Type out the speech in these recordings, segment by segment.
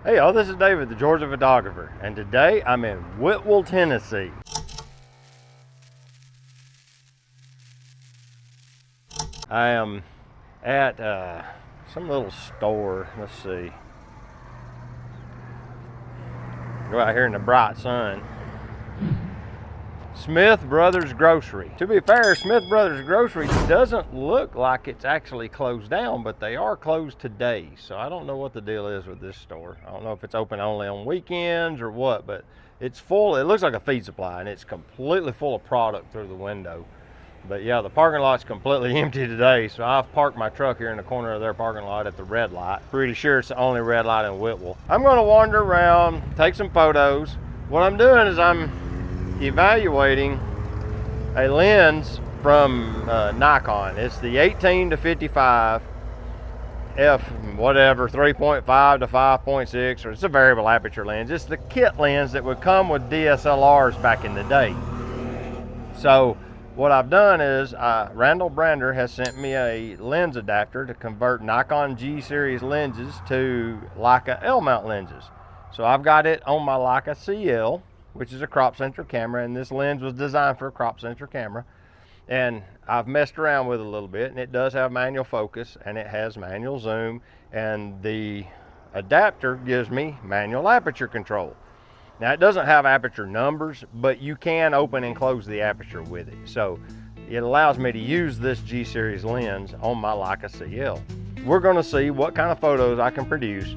Hey y'all, this is David, the Georgia photographer, and today I'm in Whitwell, Tennessee. I am at some little store. Let's see. Go out here in the bright sun. Smith Brothers Grocery. To be fair, Smith Brothers Grocery doesn't look like it's actually closed down, but they are closed today. So I don't know what the deal is with this store. I don't know if it's open only on weekends or what, but it's full. It looks like a feed supply, and it's completely full of product through the window. But yeah, the parking lot's completely empty today, so I've parked my truck here in the corner of their parking lot at the red light. Pretty sure it's the only red light in Whitwell. I'm gonna wander around, take some photos. What I'm doing is I'm evaluating a lens from Nikon. It's the 18 to 55 f whatever 3.5 to 5.6, or it's a variable aperture lens. It's the kit lens that would come with DSLRs back in the day. So what I've done is Randall Brander has sent me a lens adapter to convert Nikon G series lenses to Leica L mount lenses. So I've got it on my Leica CL, which is a crop sensor camera, and this lens was designed for a crop sensor camera. And I've messed around with it a little bit, and it does have manual focus, and it has manual zoom, and the adapter gives me manual aperture control. Now, it doesn't have aperture numbers, but you can open and close the aperture with it. So it allows me to use this G series lens on my Leica CL. We're gonna see what kind of photos I can produce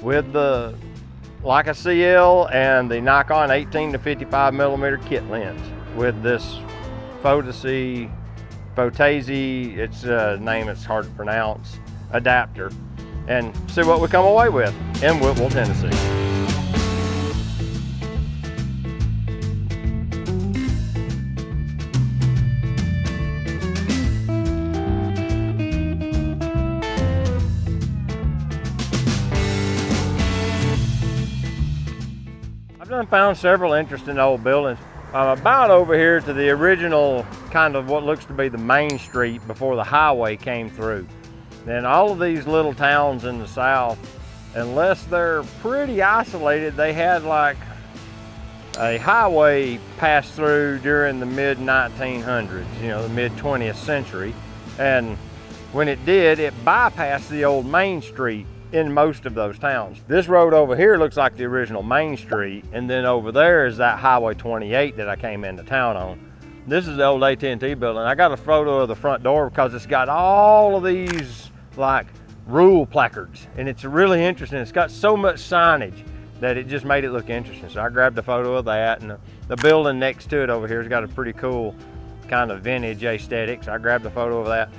with the Leica CL and the Nikon 18 to 55 millimeter kit lens with this Pholsy, its a name it's hard to pronounce, adapter, and see what we come away with in Whitwell, Tennessee. I've found several interesting old buildings. I'm about over here to the original kind of what looks to be the main street before the highway came through. Then all of these little towns in the south, unless they're pretty isolated, they had like a highway pass through during the mid 1900s, the mid 20th century. And when it did, it bypassed the old main street in most of those towns. This road over here looks like the original main street, and then over there is that Highway 28 that I came into town on. This is the old AT&T building. I got a photo of the front door because it's got all of these like rule placards, and it's really interesting. It's got so much signage that it just made it look interesting. So I grabbed a photo of that, and the building next to it over here has got a pretty cool kind of vintage aesthetic, so I grabbed a photo of that.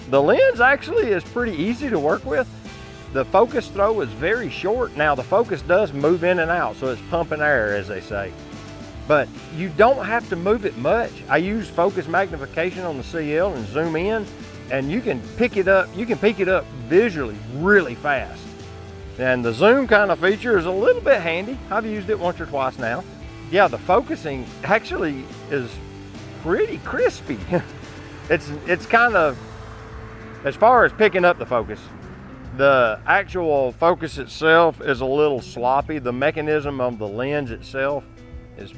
The lens actually is pretty easy to work with. The focus throw is very short. Now the focus does move in and out, so it's pumping air, as they say. But you don't have to move it much. I use focus magnification on the CL and zoom in, and you can pick it up. You can pick it up visually really fast. And the zoom kind of feature is a little bit handy. I've used it once or twice now. Yeah, the focusing actually is pretty crispy. It's kind of, as far as picking up the focus, the actual focus itself is a little sloppy. The mechanism of the lens itself is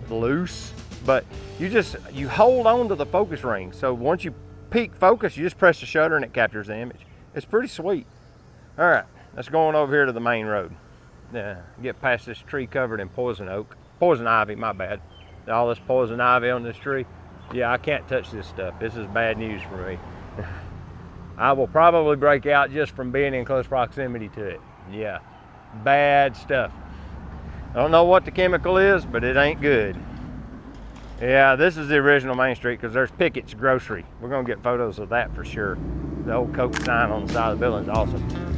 loose, but you hold on to the focus ring. So once you peak focus, you just press the shutter and it captures the image. It's pretty sweet. All right, let's go on over here to the main road. Get past this tree covered in poison ivy, my bad. All this poison ivy on this tree. Yeah, I can't touch this stuff. This is bad news for me. I will probably break out just from being in close proximity to it. Yeah, bad stuff. I don't know what the chemical is, but it ain't good. Yeah, this is the original main street because there's Pickett's Grocery. We're gonna get photos of that for sure. The old Coke sign on the side of the building is awesome.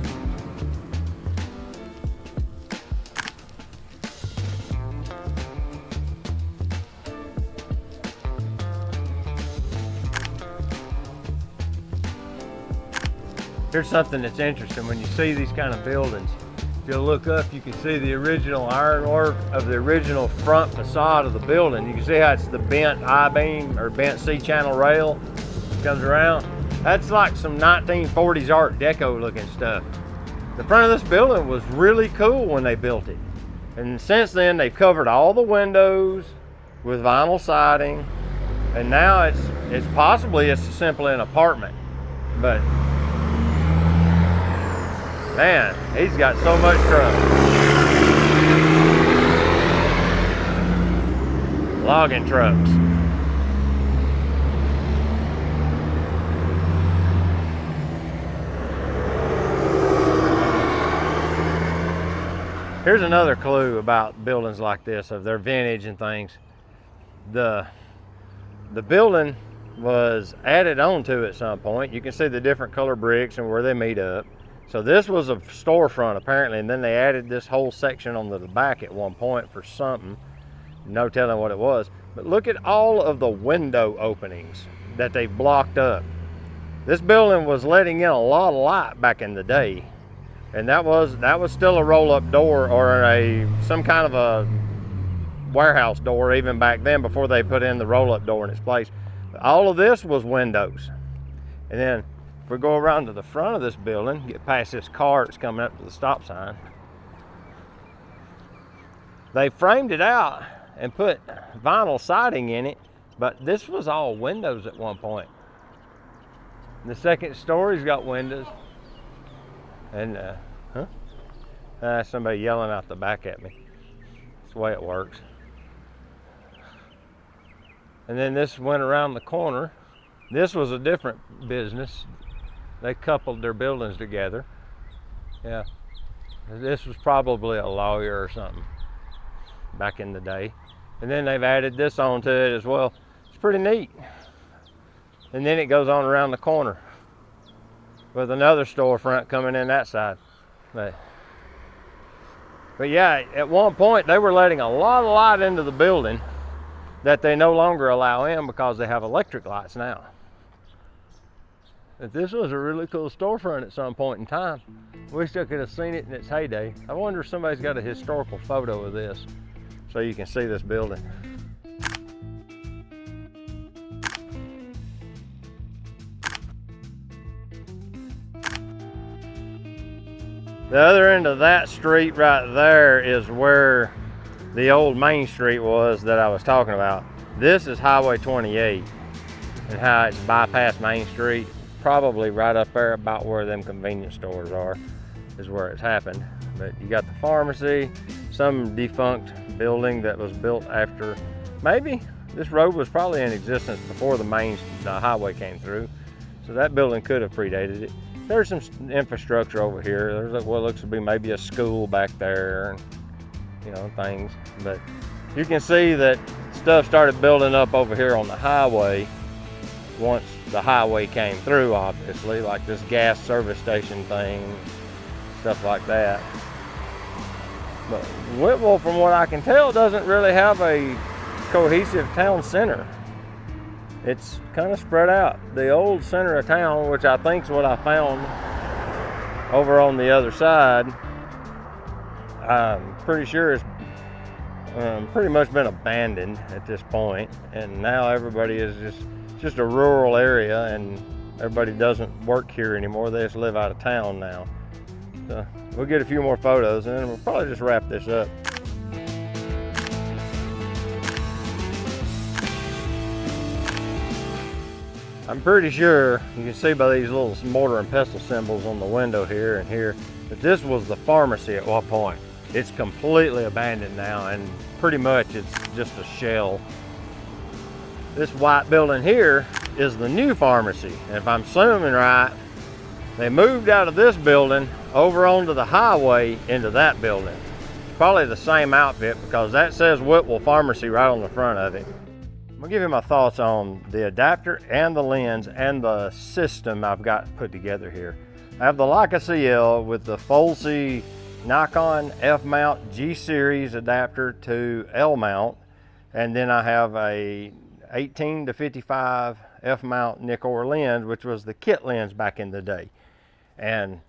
Here's something that's interesting. When you see these kind of buildings, if you look up, you can see the original ironwork of the original front facade of the building. You can see how it's the bent I-beam or bent C-channel rail that comes around. That's like some 1940s Art Deco looking stuff. The front of this building was really cool when they built it. And since then, they've covered all the windows with vinyl siding. And now it's possibly simply an apartment. But man, he's got so much truck. Logging trucks. Here's another clue about buildings like this, of their vintage and things. The building was added onto at some point. You can see the different color bricks and where they meet up. So this was a storefront apparently, and then they added this whole section on the back at one point for something. No telling what it was. But look at all of the window openings that they blocked up. This building was letting in a lot of light back in the day. And that was still a roll-up door, or some kind of a warehouse door even back then, before they put in the roll-up door in its place. But all of this was windows. And then if we go around to the front of this building, get past this car that's coming up to the stop sign, they framed it out and put vinyl siding in it, but this was all windows at one point. The second story's got windows. And somebody yelling out the back at me. That's the way it works. And then this went around the corner. This was a different business. They coupled their buildings together. Yeah, this was probably a lawyer or something back in the day. And then they've added this onto it as well. It's pretty neat. And then it goes on around the corner with another storefront coming in that side. But yeah, at one point they were letting a lot of light into the building that they no longer allow in because they have electric lights now. But this was a really cool storefront at some point in time. Wish I could have seen it in its heyday. I wonder if somebody's got a historical photo of this so you can see this building. The other end of that street right there is where the old main street was that I was talking about. This is Highway 28 and how it's bypassed Main Street. Probably right up there about where them convenience stores are is where it's happened. But you got the pharmacy, some defunct building that was built after, maybe this road was probably in existence before the highway came through. So that building could have predated it. There's some infrastructure over here. There's what looks to be maybe a school back there, and things. But you can see that stuff started building up over here on the highway once the highway came through, obviously, like this gas service station thing, stuff like that. But Whitwell, from what I can tell, doesn't really have a cohesive town center. It's kind of spread out. The old center of town, which I think is what I found over on the other side, I'm pretty sure it's pretty much been abandoned at this point, and now everybody is just a rural area, and everybody doesn't work here anymore. They just live out of town now. So we'll get a few more photos, and then we'll probably just wrap this up. I'm pretty sure you can see by these little mortar and pestle symbols on the window here and here that this was the pharmacy at one point. It's completely abandoned now, and pretty much it's just a shell. This white building here is the new pharmacy, and if I'm assuming right, they moved out of this building over onto the highway into that building. It's probably the same outfit because that says Whitwell Pharmacy right on the front of it. I'm gonna give you my thoughts on the adapter and the lens and the system I've got put together here. I have the Leica CL with the Pholsy Nikon F-mount G-series adapter to L-mount, and then I have a 18 to 55 F-mount Nikkor lens, which was the kit lens back in the day. And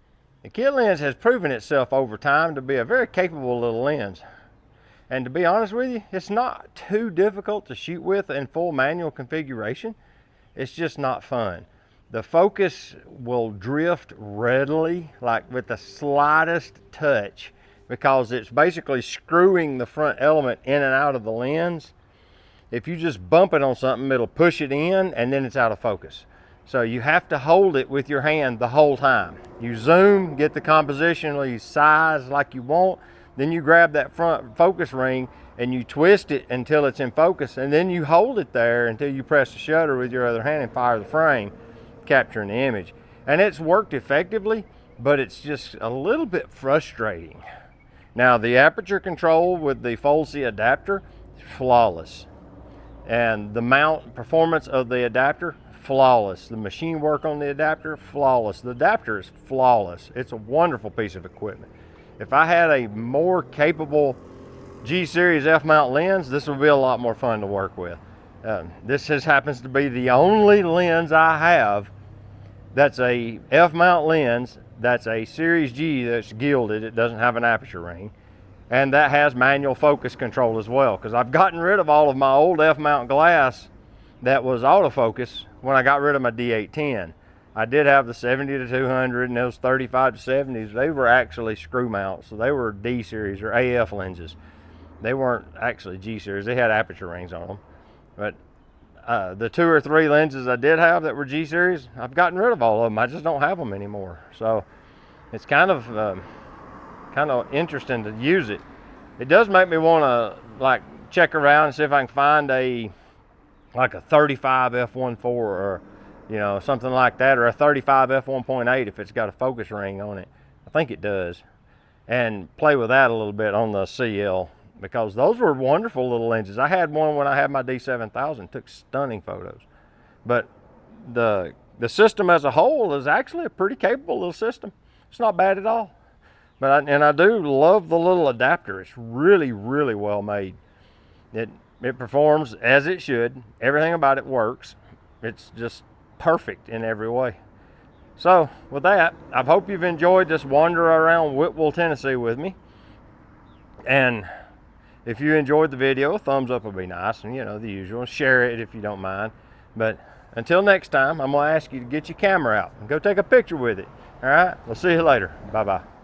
the kit lens has proven itself over time to be a very capable little lens. And to be honest with you, it's not too difficult to shoot with in full manual configuration. It's just not fun. the focus will drift readily, like with the slightest touch, because it's basically screwing the front element in and out of the lens. If you just bump it on something, it'll push it in and then it's out of focus. So you have to hold it with your hand the whole time. You zoom, get the compositionally size like you want, then you grab that front focus ring and you twist it until it's in focus, and then you hold it there until you press the shutter with your other hand and fire the frame, capturing the image. And it's worked effectively, but it's just a little bit frustrating. Now, the aperture control with the Pholsy adapter, flawless. And the mount performance of the adapter, flawless. The machine work on the adapter, flawless. The adapter is flawless. It's a wonderful piece of equipment. If I had a more capable G-series f-mount lens, this would be a lot more fun to work with. This just happens to be the only lens I have that's a f-mount lens that's a Series G that's gilded. It doesn't have an aperture ring. And that has manual focus control as well, because I've gotten rid of all of my old f-mount glass that was autofocus when I got rid of my D810. I did have the 70 to 200 and those 35 to 70s. They were actually screw mounts, so they were D series or AF lenses. They weren't actually G series. They had aperture rings on them. But the 2 or 3 lenses I did have that were G series, I've gotten rid of all of them. I just don't have them anymore. So it's kind of interesting to use it. It does make me want to like check around and see if I can find a 35 f1.4 or something like that, or a 35 f1.8 if it's got a focus ring on it. I think it does. And play with that a little bit on the CL, because those were wonderful little lenses. I had one when I had my D7000, took stunning photos. But the system as a whole is actually a pretty capable little system. It's not bad at all. But I do love the little adapter. It's really, really well made. It performs as it should. Everything about it works. It's just perfect in every way. So with that, I hope you've enjoyed this wander around Whitwell, Tennessee with me. And if you enjoyed the video, a thumbs up would be nice, and the usual. Share it if you don't mind. But until next time, I'm going to ask you to get your camera out and go take a picture with it. All right, we'll see you later. Bye-bye.